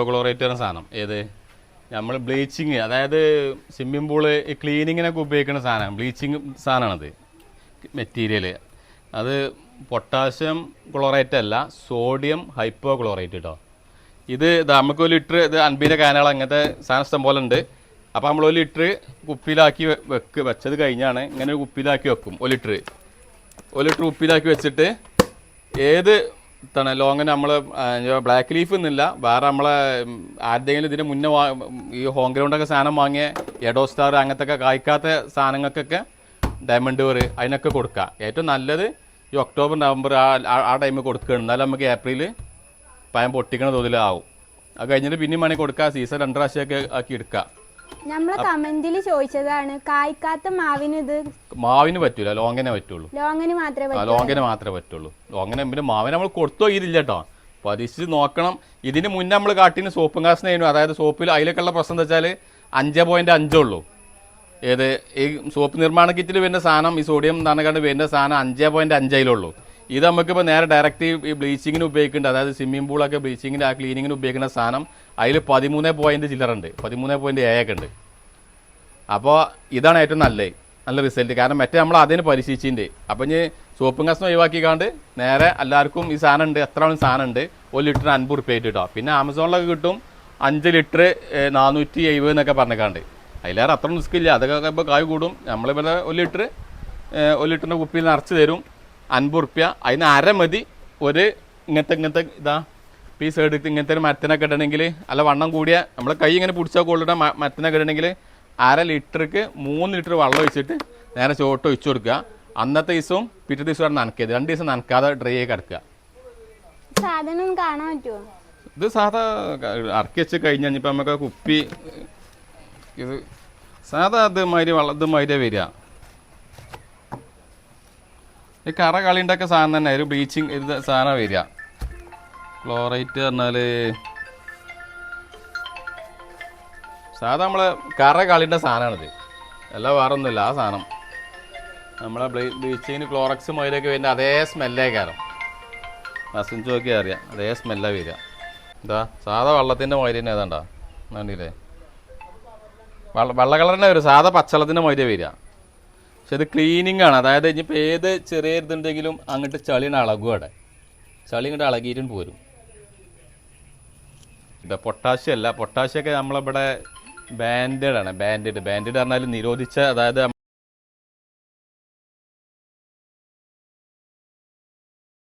chlorate എന്ന സാധനം ഏത് നമ്മൾ ബ്ലീച്ചിങ് അതായത് സ്വിമ്മിംഗ് പൂള് ഈ ക്ലീനിങ്ങിനൊക്കെ ഉപയോഗിക്കുന്ന സാധനം ബ്ലീച്ചിങ് സാധനമാണത് മെറ്റീരിയൽ അത് പൊട്ടാസ്യം ക്ലോറേറ്റ് അല്ല സോഡിയം ഹൈപ്പോ ക്ലോറേറ്റ് കേട്ടോ ഇത് നമുക്ക് 1 ലിറ്റർ ഇത് 50 കാനകൾ അങ്ങനത്തെ സാധനം ഇഷ്ടം പോലെ ഉണ്ട് അപ്പോൾ നമ്മൾ 1 ലിറ്റർ കുപ്പിയിലാക്കി വെച്ചത് കഴിഞ്ഞാണ് ഇങ്ങനെ ഒരു കുപ്പിയിലാക്കി വെക്കും 1 ലിറ്റർ കുപ്പിയിലാക്കി വെച്ചിട്ട് ഏത് ലോങ്ങിന് നമ്മൾ ബ്ലാക്ക് ലീഫ് എന്നില്ല വേറെ നമ്മളെ ആരുടെങ്കിലും ഇതിന് മുന്നേ ഈ ഹോം ഗ്രൗണ്ടൊക്കെ സാധനം വാങ്ങിയ എഡോ സ്റ്റാർ അങ്ങനത്തെ ഒക്കെ കായ്ക്കാത്ത സാധനങ്ങൾക്കൊക്കെ ഡയമണ്ട് വേർ അതിനൊക്കെ കൊടുക്കുക ഏറ്റവും നല്ലത് ഈ ഒക്ടോബർ നവംബർ ആ ടൈമിൽ കൊടുക്കുകയാണ് എന്നാലും നമുക്ക് ഏപ്രിൽ പയം പൊട്ടിക്കണ തോതിലാവും അത് കഴിഞ്ഞിട്ട് പിന്നെയും വേണമെങ്കിൽ കൊടുക്കുക സീസൺ 2 പ്രാവശ്യമൊക്കെ ആക്കി എടുക്കുക നമ്മളെ കമന്റിൽ ചോദിച്ചതാണ് കായ്ക്കാത്ത മാവിന് പറ്റൂല ലോങ്ങിനെ പറ്റുള്ളൂ ലോങ്ങിന് മാത്രമേ പറ്റുള്ളൂ ലോങ്ങിനെ പിന്നെ മാവിന് നമ്മൾ കൊടുത്തു പോയില്ല കേട്ടോ പരീക്ഷിച്ച് നോക്കണം ഇതിന് മുന്നേ നമ്മൾ കാട്ടിന് സോപ്പും കാശിനായിരുന്നു അതായത് സോപ്പിൽ അതിലേക്കുള്ള പ്രശ്നം എന്താ വെച്ചാൽ 5.5 ഉള്ളൂ ഏത് ഈ സോപ്പ് നിർമ്മാണ കിറ്റിൽ വരുന്ന സാധനം ഈ സോഡിയം നനകണ്ട് വരുന്ന സാധനം 5.5 ഇത് നമുക്കിപ്പോൾ നേരെ ഡയറക്റ്റ് ഈ ബ്ലീച്ചിങ്ങിന് ഉപയോഗിക്കുന്നുണ്ട് അതായത് സ്വിമ്മിംഗ് പൂളൊക്കെ ബ്ലീച്ചിങ്ങിന് ആ ക്ലീനിങ്ങിന് ഉപയോഗിക്കുന്ന സാധനം അതിൽ 13 ചില്ലറുണ്ട് 13.7 ഉണ്ട് അപ്പോൾ ഇതാണ് ഏറ്റവും നല്ല റിസൾട്ട് കാരണം മറ്റേ നമ്മൾ അതിന് പരിശീലിച്ചിട്ടുണ്ട് അപ്പം ഇനി സോപ്പും കഷ്ണം ഒഴിവാക്കിക്കാണ്ട് നേരെ എല്ലാവർക്കും ഈ സാധനം ഉണ്ട് എത്ര സാധനം ഉണ്ട് 1 ലിറ്റർ 50 റുപ്യ ആയിട്ട് കേട്ടോ പിന്നെ ആമസോണിലൊക്കെ കിട്ടും 5 ലിറ്റർ 470 എന്നൊക്കെ പറഞ്ഞേക്കാണ്ട് അതിലേറെ അത്ര റിസ്ക് ഇല്ല അതൊക്കെ ഇപ്പോൾ കായ് കൂടും നമ്മളിവിടെ 1 ലിറ്ററിൻ്റെ കുപ്പിയിൽ നിറച്ച് തരും 50 റുപ്യ അതിന് അര മതി ഒരു ഇങ്ങനത്തെ ഇതാ പീസ് എടുത്ത് ഇങ്ങനത്തെ ഒരു മരത്തിനൊക്കെ ഇടണമെങ്കിൽ അല്ല വണ്ണം കൂടിയ നമ്മൾ കൈ ഇങ്ങനെ പിടിച്ചാൽ കൊള്ളിട മരത്തിനൊക്കെ ഇടണമെങ്കിൽ 1/2 ലിറ്റർക്ക് 3 ലിറ്റർ വെള്ളം ഒഴിച്ചിട്ട് നേരെ ചോട്ട് ഒഴിച്ചു കൊടുക്കുക അന്നത്തെ ദിവസവും പിറ്റേ ദിവസവും നനക്കരുത് 2 ദിവസം നനക്കാതെ ഡ്രൈ ആയി കിടക്കുക സാധനം കാണാൻ പറ്റുമോ ഇത് സാധാ ഇറക്കി വെച്ച് കഴിഞ്ഞാൽ ഇപ്പം നമുക്ക് കുപ്പി ഇത് സാധാ ഇതുമാതിരി വരിക ഈ കറ കളിയുണ്ടൊക്കെ സാധനം തന്നെ ഒരു ബ്ലീച്ചിങ് ഇത് സാധനം വരിക ക്ലോറേറ്റ് പറഞ്ഞാൽ സാധാ നമ്മൾ കറ കളിൻ്റെ സാധനമാണിത് അല്ല വേറെ ഒന്നുമില്ല ആ സാധനം നമ്മളെ ബ്ലീച്ചിങ്ങിന് ക്ലോറക്സ് മൊയിലൊക്കെ വരുന്ന അതേ സ്മെല്ലേ കയറും വസിച്ച് നോക്കിയാൽ അറിയാം അതേ സ്മെല്ലാണ് വരിക എന്താ സാധാ വെള്ളത്തിൻ്റെ മൊയില് തന്നെ ഏതാണ്ടാ കണ്ടില്ലേ വെള്ള കളറിൻ്റെ വരും സാധാ പച്ചവെള്ളത്തിൻ്റെ മൊയില് വരിക പക്ഷെ ഇത് ക്ലീനിങ് ആണ് അതായത് ഇനിയിപ്പോൾ ഏത് ചെറിയ ഇതുണ്ടെങ്കിലും അങ്ങോട്ട് ചളിയുടെ അളകും അവിടെ ചളി ഇങ്ങോട്ട് ഇളകിയിട്ടും പോരും ഇതാ പൊട്ടാഷ്യം അല്ല പൊട്ടാഷ്യമൊക്കെ നമ്മളിവിടെ ബാൻഡഡ് പറഞ്ഞാൽ നിരോധിച്ച അതായത്